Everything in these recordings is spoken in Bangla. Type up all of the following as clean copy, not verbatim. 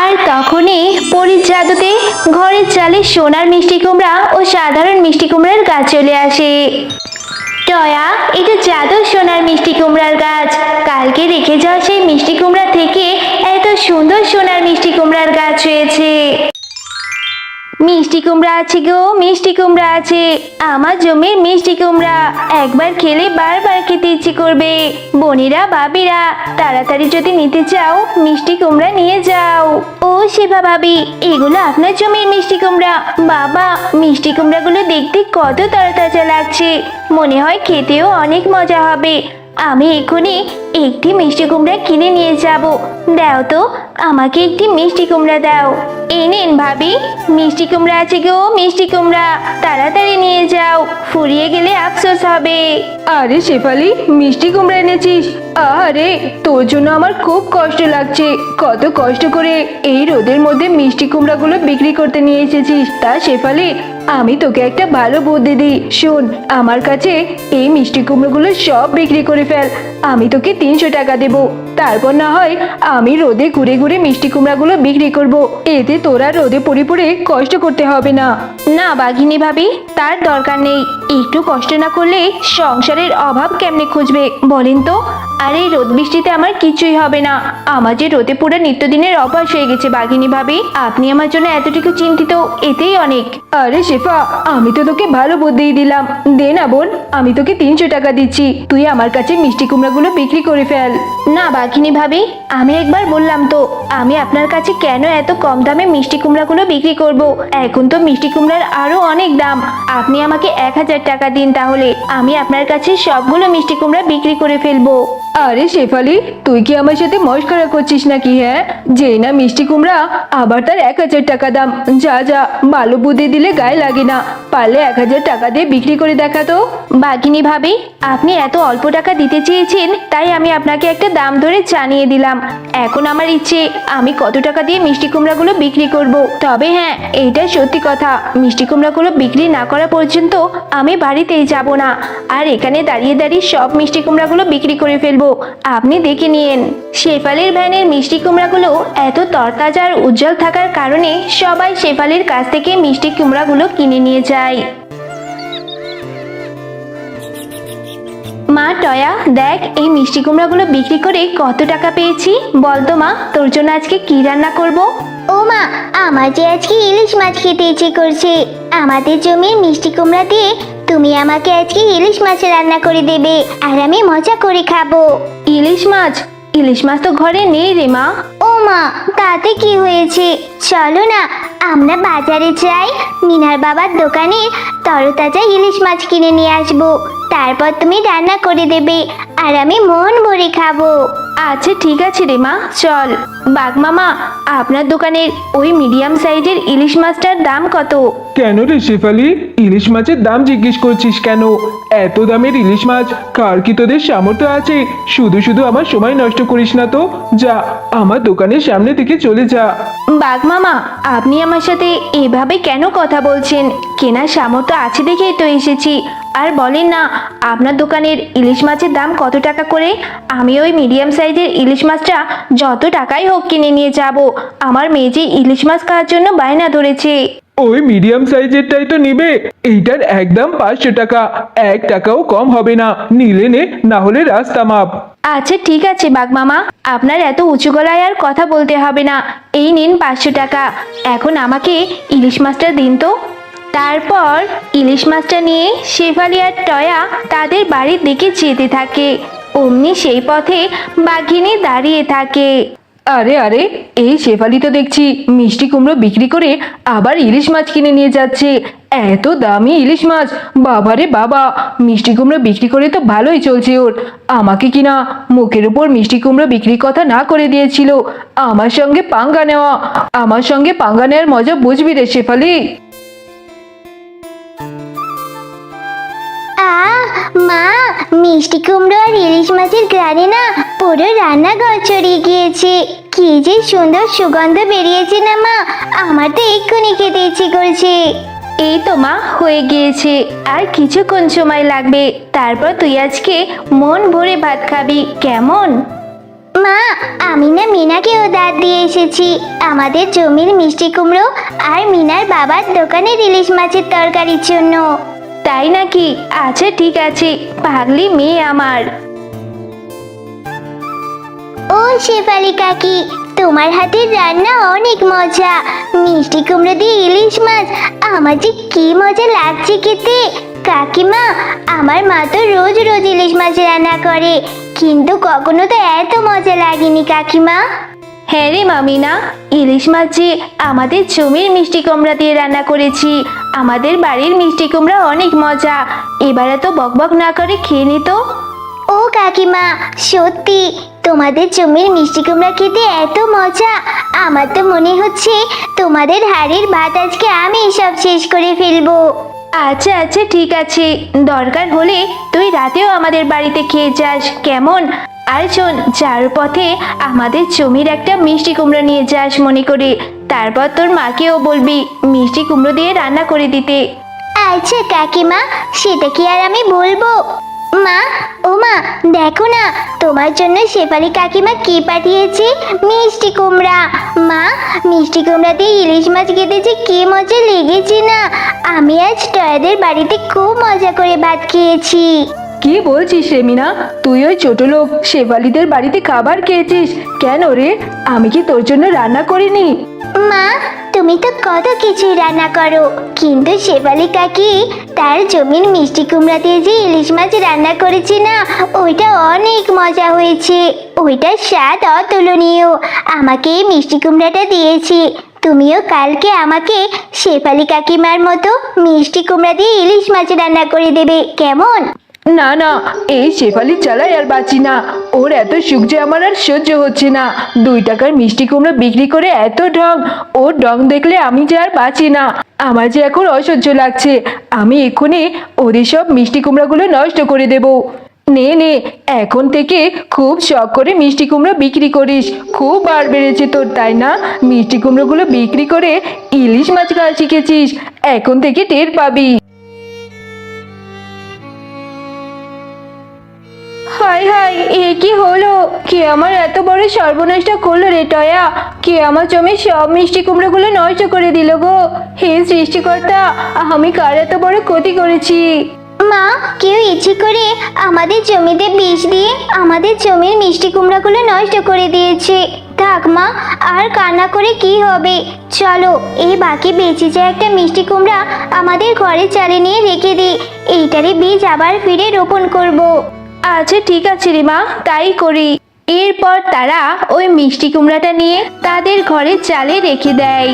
আর তখনই পরীর জাদুতে ঘরের চালে সোনার মিষ্টি কুমড়া ও সাধারণ মিষ্টি কুমড়ার গাছ চলে আসে। টয়া, এটা জাদুর সোনার মিষ্টি কুমড়ার গাছ। কালকে রেখে যাওয়া সেই মিষ্টি কুমড়া থেকে এত সুন্দর সোনার মিষ্টি কুমড়ার গাছ হয়েছে। মিষ্টি কুমড়া আছে গো, মিষ্টি কুমড়া আছে, আমার জমির মিষ্টি কুমড়া। একবার খেলে বারবার খেতে ইচ্ছে করবে। বোনেরা, ভাবিরা, তাড়াতাড়ি যদি নিতে চাও মিষ্টি কুমড়া নিয়ে যাও। ও শিবা ভাবি, এগুলো আপনার জমির মিষ্টি কুমড়া? বাবা, মিষ্টি কুমড়াগুলো দেখতে কত তাজা লাগছে, মনে হয় খেতেও অনেক মজা হবে। আমি এখনই একটি মিষ্টি কুমড়া কিনে নিয়ে যাব। দাও তো, আমাকে একটি মিষ্টি কুমড়া দাও। এই নিন ভাবি, মিষ্টি কুমড়া আছে গো, মিষ্টি কুমড়া, তাড়াতাড়ি নিয়ে যাও, ফুরিয়ে গেলে আফসোস হবে। আরে শেফালি, মিষ্টি কুমড়া এনেছিস? আরে তোর জন্য আমার খুব কষ্ট লাগছে। কত কষ্ট করে এই রোদের মধ্যে মিষ্টি কুমড়াগুলো বিক্রি করতে নিয়ে এসেছিস। তা শেফালি, আমি তোকে একটা ভালো বুদ্ধি দিই, শোন। আমার কাছে এই মিষ্টি কুমড়োগুলো সব বিক্রি করে ফেল। আমি তোকে 300 টাকা দেবো। তারপর না হয় আমি রোদে ঘুরে ঘুরে মিষ্টি কুমড়াগুলো বিক্রি করব। এতে তোরা রোদে পড়ে পড়ে কষ্ট করতে হবে না। না বাঘিনী ভাবি, তার দরকার নেই। একটু কষ্ট না করলে সংসারের অভাব কেমনে খুঁজবে বলেন তো? আর এই রোদ বৃষ্টিতে আমার কিছুই হবে না। আমার যে রোদে পুরো নিত্যদিনের অভ্যাস হয়ে গেছে বাঘিনী ভাবি। আপনি আমার জন্য এতটুকু চিন্তিত, এতেই অনেক। আরে শেফা, আমি তো তোকে ভালো বুদ্ধি দিলাম। দে না বোন, আমি তোকে 300 টাকা দিচ্ছি। তুই আমার কাছে মিষ্টি কুমড়াগুলো বিক্রি করে ফেল। না বাঘিনী ভাবি, আমি একবার বললাম তো, আমি আপনার কাছে কেন এত কম দামে মিষ্টি কুমড়াগুলো বিক্রি করব? এখন তো মিষ্টি কুমড়ার আরো অনেক দাম। আপনি আমাকে 1000 টাকা দিন, তাহলে আমি আপনার কাছে সবগুলো মিষ্টি কুমড়া বিক্রি করে ফেলবো। আরে শেফালি, তুই কি আমার সাথে মস্করা করছিস নাকি? হ্যাঁ, যে না মিষ্টি কুমড়া আবার তার 1000 টাকা দাম। যা যা, ভালো বুদ্ধি দিলে গায়ে লাগে না। পারলে 1000 টাকা দিয়ে বিক্রি করে দেখা তো। বাঘিনী ভাবি, আপনি এত অল্প টাকা দিতে চেয়েছেন, তাই আমি আপনাকে একটা দাম ধরে জানিয়ে দিলাম। এখন আমার ইচ্ছে আমি কত টাকা দিয়ে মিষ্টি কুমড়াগুলো বিক্রি করব। তবে হ্যাঁ, এইটা সত্যি কথা, মিষ্টি কুমড়াগুলো বিক্রি না করা পর্যন্ত আমি বাড়িতেই যাব না। আর এখানে দাঁড়িয়ে দাঁড়িয়ে সব মিষ্টি কুমড়াগুলো বিক্রি করে ফেলবো। আপনি দেখে নিয়েন। শেফালির ভ্যানের মিষ্টি কুমড়াগুলো এত তরতাজা আর উজ্জ্বল থাকার কারণে সবাই শেফালির কাছ থেকে মিষ্টি কুমড়াগুলো কিনে নিয়ে যায়। মা টয়া, দেখ এই মিষ্টি কুমড়াগুলো বিক্রি করে কত টাকা পেয়েছি। বলতো মা, তোর জন্য আজকে কি রান্না করব? ও মা, আমার যে আজকে ইলিশ মাছ খেতে ইচ্ছে করছে। আমাদের জমির মিষ্টি কুমড়া দিয়ে তুমি আমাকে আজকে ইলিশ মাছ রান্না করে দেবে, আর আমি মজা করে খাবো। ইলিশ মাছ? ইলিশ মাছ তো ঘরে নেই রে মা। ও মা, তাতে কি হয়েছে? চলো না আমরা বাজারে যাই, মিনার বাবার দোকানে তরতাজা ইলিশ মাছ কিনে নিয়ে আসবো। তারপর তুমি রান্না করে দেবে, আর আমি মন ভরে খাবো। আচ্ছা ঠিক আছে রে মা, চল। বাঘ মামা, আপনার দোকানের ওই মিডিয়াম সাইজের ইলিশ মাছটার দাম কত? কেন রে শেফালি, ইলিশ মাছের দাম জিজ্ঞেস করছিস কেন? এত দামের ইলিশ মাছ কার কি তোদের সামর্থ্য আছে? শুধু শুধু আমার সময় নষ্ট করিস না তো। যা, আমার দোকানের সামনে থেকে চলে যা। বাঘ মামা, আপনি আমার সাথে এভাবে কেন কথা বলছেন? কেনার সামর্থ্য আছে দেখেই তো এসেছি। আর বলেন না, আপনার দোকানের ইলিশ মাছের দাম কত টাকা করে? আমি ওই মিডিয়াম সাইজের ইলিশ মাছটা যত টাকাই হোক কিনে নিয়ে যাব। আমার মেয়ে যে ইলিশ মাছ খাওয়ার জন্য বায়না ধরেছে। ওই মিডিয়াম সাইজেরটাই তো নিবে। এইটার একদম 500 টাকা, 1 টাকাও কম হবে না। নিলে নে, না হলে রাস্তা মাপ। আচ্ছা ঠিক আছে বাঘ মামা, আপনার এত উঁচু গলায় আর কথা বলতে হবে না। এই নিন 500 টাকা। এখন আমাকে ইলিশ মাছটা দিন তো। তারপর ইলিশ মাছটা নিয়ে শেফালি আর টয়া তাদের বাড়ির দিকে যেতে থাকে। অমনি সেই পথে বাঘিনী দাঁড়িয়ে থাকে। আরে আরে, এই শেফালি তো দেখছি মিষ্টি কুমড়ো বিক্রি করে আবার ইলিশ মাছ কিনে নিয়ে যাচ্ছে। এত দামি ইলিশ মাছ! বাবারে বাবা, মিষ্টি কুমড়ো বিক্রি করে তো ভালোই চলছে ওর। আমাকে কিনা মুখের উপর মিষ্টি কুমড়ো বিক্রির কথা না করে দিয়েছিল। আমার সঙ্গে পাঙ্গা নেওয়ার মজা বুঝবি রে শেফালি। মা, মিষ্টি কুমড়ো আর ইলিশ মাছের গ্রানে না পুরো রান্নাঘর ছড়িয়ে গিয়েছে। কি যে সুন্দর সুগন্ধ বেরিয়েছে না মা, আমার তো এক্ষুনি খেতে ইচ্ছে করছে। এই তো মা, হয়ে গিয়েছে। আর কিছুক্ষণ সময় লাগবে, তারপর তুই আজকে মন ভরে ভাত খাবি, কেমন? মা, আমি না মিনাকেও দাঁত দিয়ে এসেছি আমাদের জমির মিষ্টি কুমড়ো আর মিনার বাবার দোকানের ইলিশ মাছের তরকারির জন্য। তাই নাকি? আচ্ছা ঠিক আছে, পাগলি মেয়ে আমার। ও শেফালি কাকি, তোমার হাতের রান্না অনেক মজা। মিষ্টি কুমড়ো দিয়ে ইলিশ মাছ, আমার যে কি মজা লাগছে খেতে। কাকিমা, আমার মা তো রোজ রোজ ইলিশ মাছ রান্না করে, কিন্তু কখনো তো এত মজা লাগেনি কাকিমা। হ্যাঁ রে মামিনা, ইলিশ মাছ যে আমাদের জমির মিষ্টি কুমড়া দিয়ে রান্না করেছি। আমাদের বাড়ির মিষ্টি কুমড়া অনেক মজা। এবারে তো বকবক না করে খেয়ে নিত। ও কাকিমা, সত্যি তোমাদের জমির মিষ্টি কুমড়া খেতে এত মজা, আমার তো মনে হচ্ছে তোমাদের হাড়ির ভাত আজকে আমি সব শেষ করে ফেলবো। আচ্ছা আচ্ছা ঠিক আছে, দরকার হলে তুই রাতেও আমাদের বাড়িতে খেয়ে যাস, কেমন? আর শোন, যার পথে আমাদের জমির একটা মিষ্টি কুমড়ো নিয়ে যাস মনে করে। তারপর তোর মাকেও বলবি মিষ্টি কুমড়ো দিয়ে রান্না করে দিতে। আচ্ছা কাকিমা, সেটা কি আর আমি বলবো। মা, ও মা, দেখো না তোমার জন্য শেফালি কাকিমা কি পাঠিয়েছে, মিষ্টি কুমড়া। মা, মিষ্টি কুমড়া দিয়ে ইলিশ মাছ খেতে যে কি মজা লেগেছে না। আমি আজ টয়াদের বাড়িতে খুব মজা করে ভাত খেয়েছি। কি বলছিস রে মিনা? তুই ওই ছোট লোক শেফালিদের বাড়িতে খাবার খেয়েছিস কেন রে? আমি কি তোর জন্য রান্না করিনি? মা, তুমি তো কত কিছুই রান্না করো, কিন্তু শেফালি কাকি তার জমির মিষ্টি কুমড়া দিয়ে যে ইলিশ মাছ রান্না করেছে না, ওইটা অনেক মজা হয়েছে। ওইটার স্বাদ অতুলনীয়। আমাকে এই মিষ্টি কুমড়াটা দিয়েছে। তুমিও কালকে আমাকে শেফালি কাকিমার মতো মিষ্টি কুমড়া দিয়ে ইলিশ মাছ রান্না করে দেবে, কেমন? না না, এই শেফালির চালাই আর বাঁচি না। ওর এত সুখ যে আমার আর সহ্য হচ্ছে না। 2 টাকার মিষ্টি কুমড়ো বিক্রি করে এত ঢং, ওর ঢং দেখলে আমি যে আর বাঁচি না। আমার যে এখন অসহ্য লাগছে। আমি এক্ষুনি ওদের সব মিষ্টি কুমড়াগুলো নষ্ট করে দেব। নে নে, এখন থেকে খুব শখ করে মিষ্টি কুমড়ো বিক্রি করিস। খুব বার বেড়েছে তোর, তাই না? মিষ্টি কুমড়োগুলো বিক্রি করে ইলিশ মাছ খাওয়া শিখেছিস, এখন থেকে টের পাবি। হাই হাই, এ কি হলো? কে আমার এত বড় সর্বনাশটা করলো রে টয়া? কে আমার জমির সব মিষ্টি কুমড়োগুলো নষ্ট করে দিল গো? হে সৃষ্টিকর্তা, আমি কার এত বড় ক্ষতি করেছি? মা, কেউ ইচ্ছে করে আমাদের জমিতে বিষ দিয়ে আমাদের জমির মিষ্টি কুমড়াগুলো নষ্ট করে দিয়েছে। থাক মা, আর কান্না করে কি হবে। চলো, এই বাকি বেঁচে যায় একটা মিষ্টি কুমড়া আমাদের ঘরে চালে নিয়ে রেখে দিই। এইটারই বীজ আবার ফিরে রোপণ করব। আচ্ছা ঠিক আছে রে মা, তাই করি। এরপর তারা ওই মিষ্টি কুমড়াটা নিয়ে তাদের ঘরের চালে রেখে দেয়।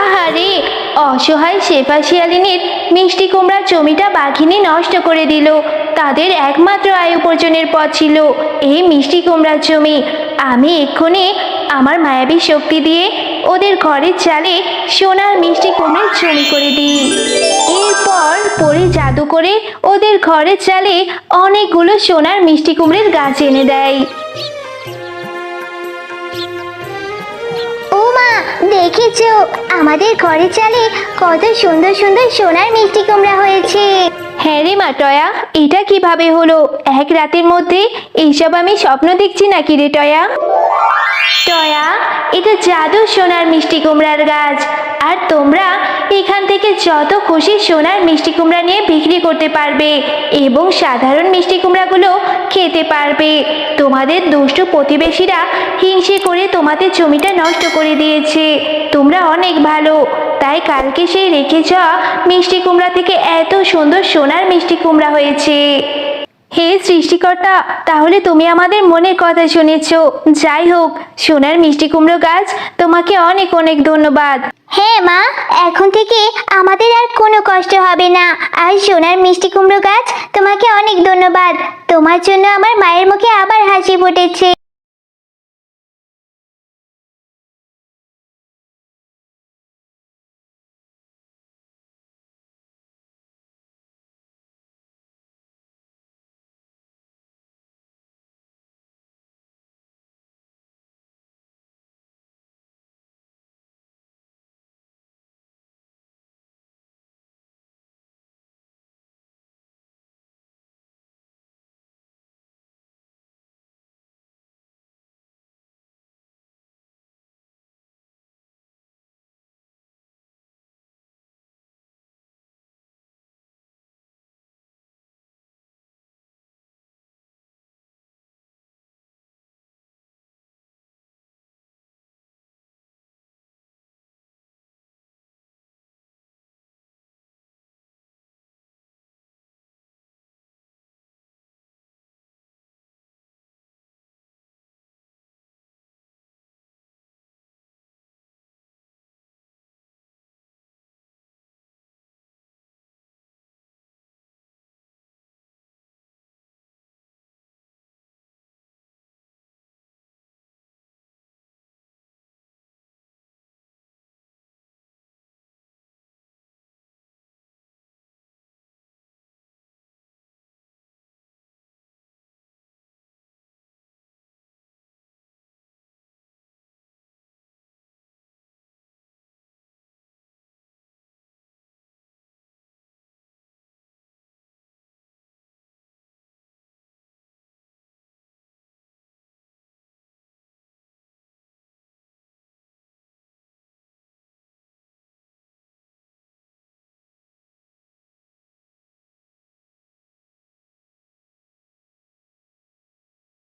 আহারে, অসহায় শেফা শিয়ালিনীর মিষ্টি কুমড়ার জমিটা বাঘিনী নষ্ট করে দিল। তাদের একমাত্র আয় উপার্জনের পথ ছিল এই মিষ্টি কুমড়ার জমি। আমি এক্ষুনি আমার মায়াবী শক্তি দিয়ে ওদের ঘরের চালে সোনার মিষ্টি কুমড়ার জমি করে দিই। এরপর পরে জাদু করে ওদের ঘরের চালে অনেকগুলো সোনার মিষ্টি কুমড়ের গাছ এনে দেয়। ও মা, দেখেছো আমাদের ঘরে চালে কত সুন্দর সুন্দর সোনার মিষ্টি কুমড়া হয়েছে। হ্যাঁ রে মা টয়া, এটা কিভাবে হলো? এক রাতের মধ্যে এইসব আমি স্বপ্ন দেখছি নাকি রে টয়া? টয়া, এটা জাদু সোনার মিষ্টি কুমড়ার গাছ। আর তোমরা এখান থেকে যত খুশি সোনার মিষ্টি কুমড়া নিয়ে বিক্রি করতে পারবে এবং সাধারণ মিষ্টি কুমড়াগুলো খেতে পারবে। তোমাদের দুষ্ট প্রতিবেশীরা হিংসে করে তোমাদের জমিটা নষ্ট করে দিয়েছে। তোমরা অনেক ভালো, তাই কালকে সেই রেখে যাওয়া মিষ্টি কুমড়া থেকে এত সুন্দর সোনার মিষ্টি কুমড়া হয়েছে। হে সৃষ্টিকর্তা, তাহলে তুমি আমাদের মনের কথা শুনেছো। যাই হোক, সোনার মিষ্টি কুমড়ো গাছ, তোমাকে অনেক অনেক ধন্যবাদ। হ্যাঁ মা, এখন থেকে আমাদের আর কোনো কষ্ট হবে না। আর সোনার মিষ্টি কুমড়ো গাছ, তোমাকে অনেক ধন্যবাদ। তোমার জন্য আমার মায়ের মুখে আবার হাসি ফুটেছে।